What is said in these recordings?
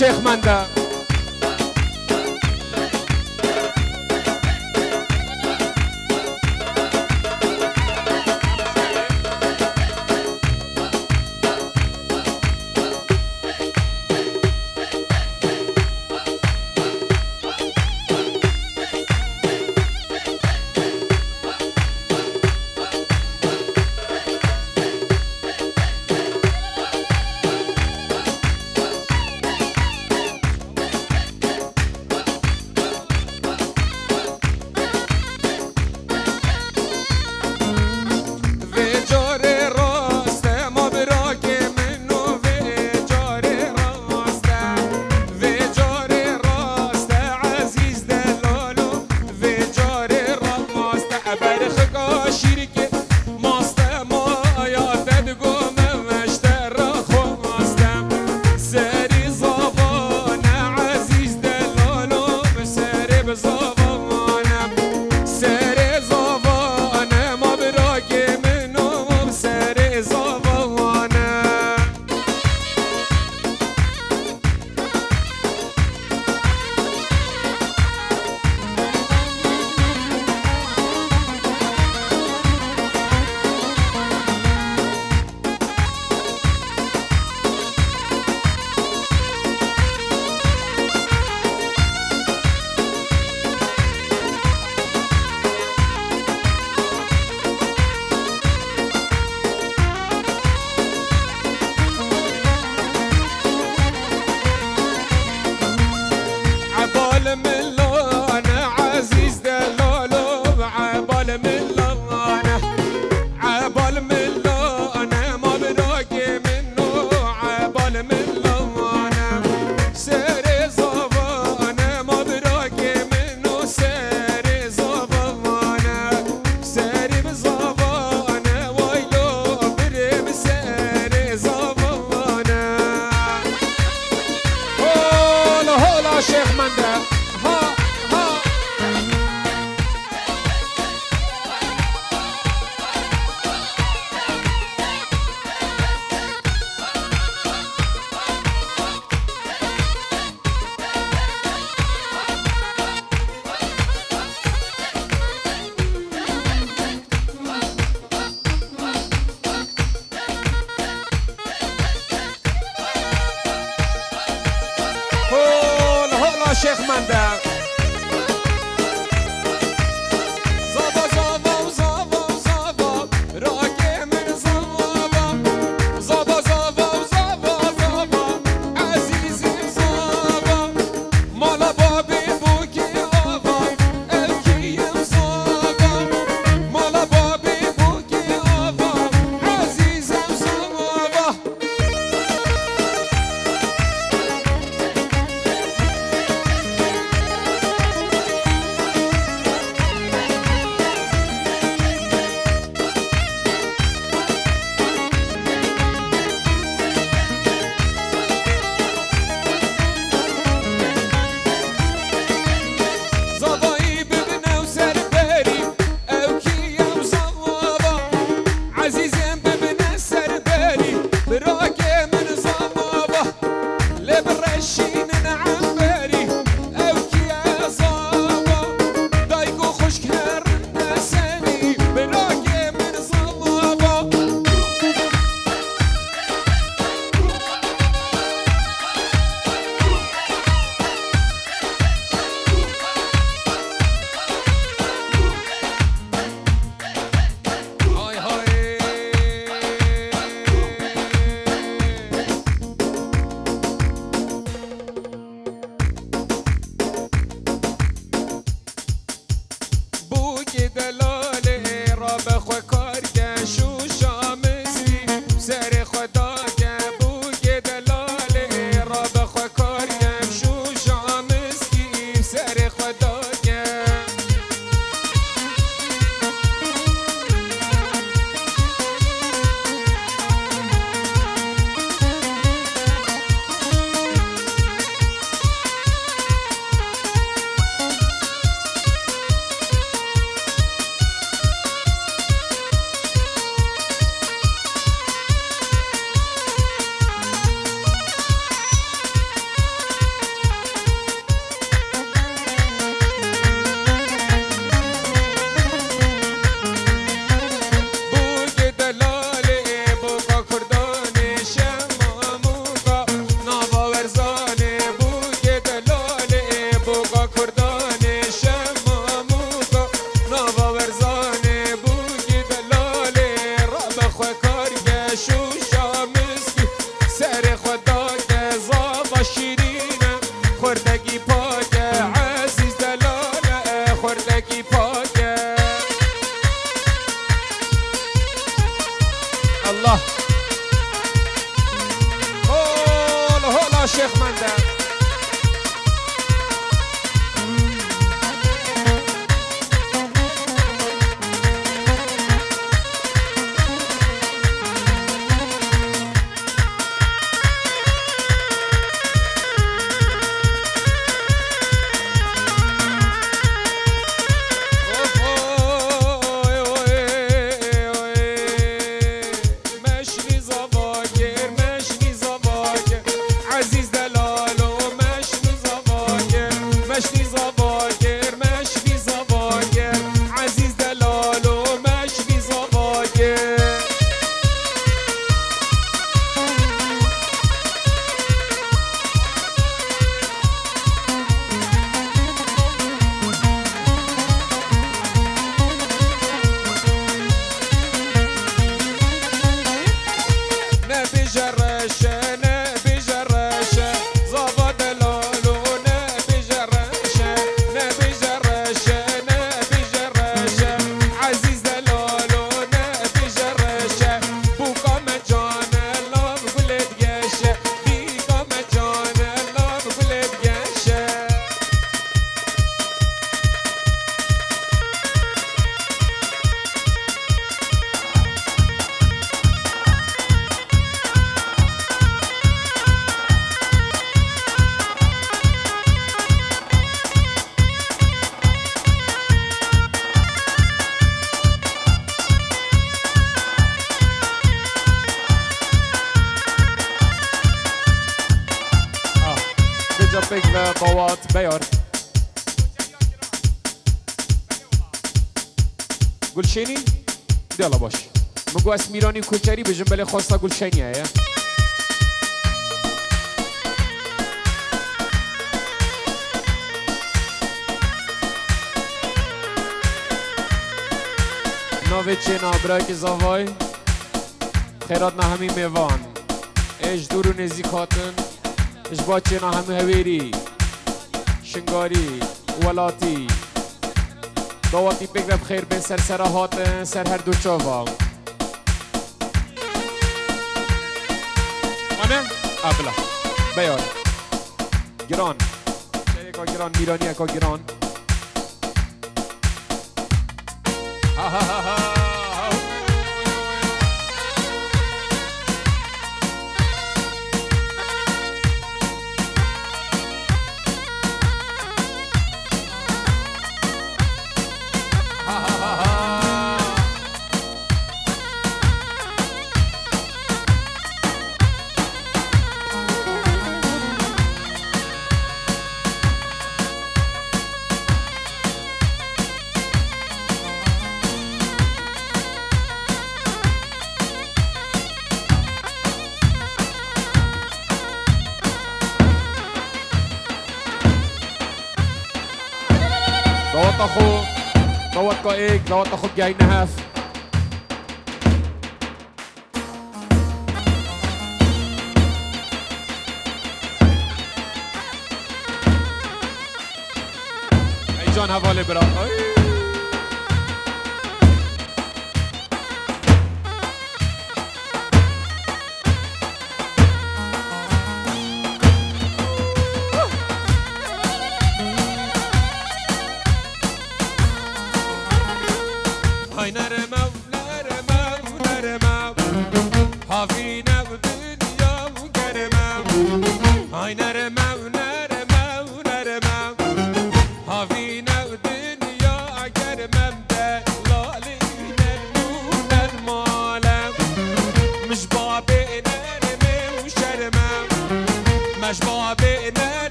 شيخ مندا. شيخ مندا. الله هولا هولا شيخ مندل قوات بيار گلشینی دیالا باش مگو اسمیرانی کوچری بجنب بله خواستا گلشینی هیا ناوه چه نابرای که زاوای خیرات نه همی میوان اش دور و نزیکاتن اش با چه نه همی هویری شنگاری ولاتی دواتی بگم بخیر بین سر سراحات سر هر دو چاوا آنه؟ ابلا بیار گران شریکا گران میرانی اکا گران ها ها ها ها أخو دوت كايك دوت أخو جاي نهاف أي جان هفالي برا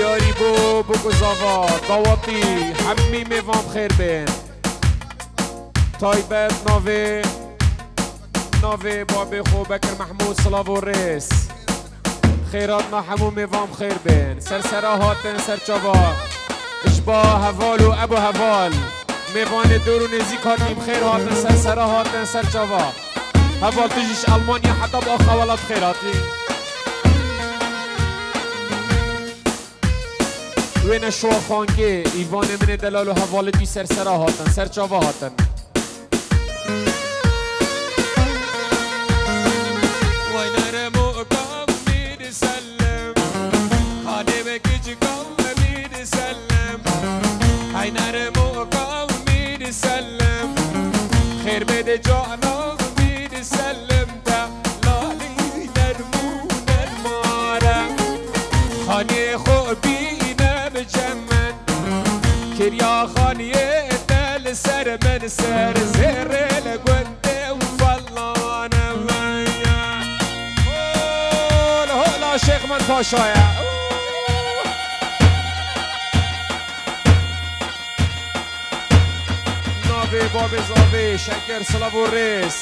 دیاری بو بگذاوا دواتی حمی میوام خیر بین تایبت ناوه بابی خو بکر محمود صلاف و ریس خیرات نا همو میوام خیر بین سرسرا هاتن سرچاوا اشبا هوال و ابو هوال میوان دور و نزیک هاتیم خیر هاتن سرسرا هاتن سرچاوا هوال تجیش المانیا حتی با خوالات خیراتی وين شو خانگه ایوان من دلال و حوالتی سرسرا هاتن سرچاوا هاتن خير بيد جانا بيد سلم تا لالي نرمون المارا خاني خو بينا بجمن كريا خاني دل سر من سر زر لقد وفلانا ويا هولا هولا شيخ من باشايا باب زاوی شکر سلام و ریس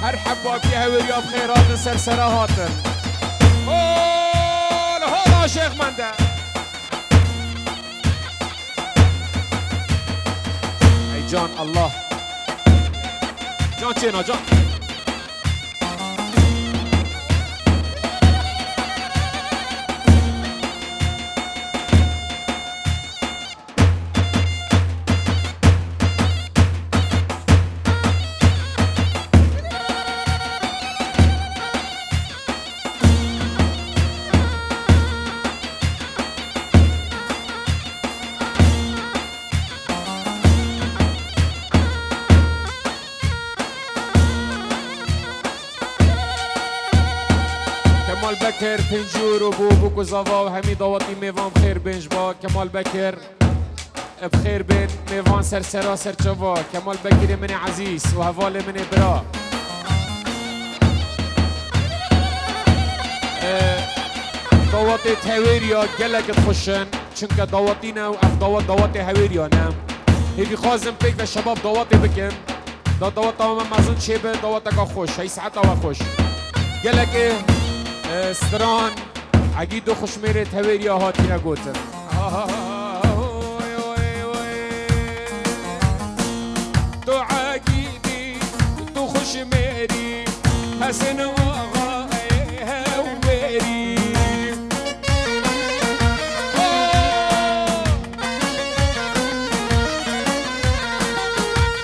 هر حباب که هوریاب خیرات سرسره هاتن هولا شیخ منده ای جان الله جان چینا جان کمال بکر پنجور و بوبوک و زاوا و همی دواتی میوان بخیر بینج با کمال بکر بخیر بین میوان سرسرا سرچوا کمال بکر من عزیز و حوال من برا دواتی تهویریا گلک خوشن چونکه دواتی نه و اف دواتی هویریا نه هیوی خوازم پیک و شباب دواتی بکن دوات تمام مزون چه به دوات که خوش هی ساعت و خوش گلک استران عقيد وخشميرة هويريا هاتينا قوتن تو عقيدي تو خشميري حسن وغاي هويري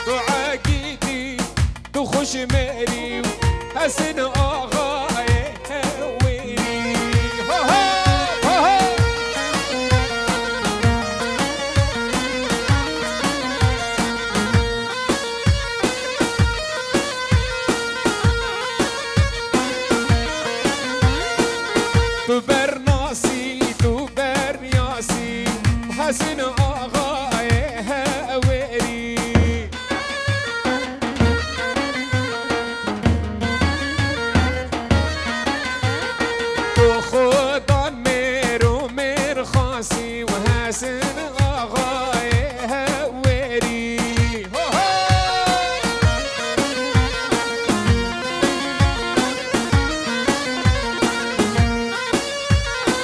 تو عقيدي تو خشميري حسن وغاي Bye.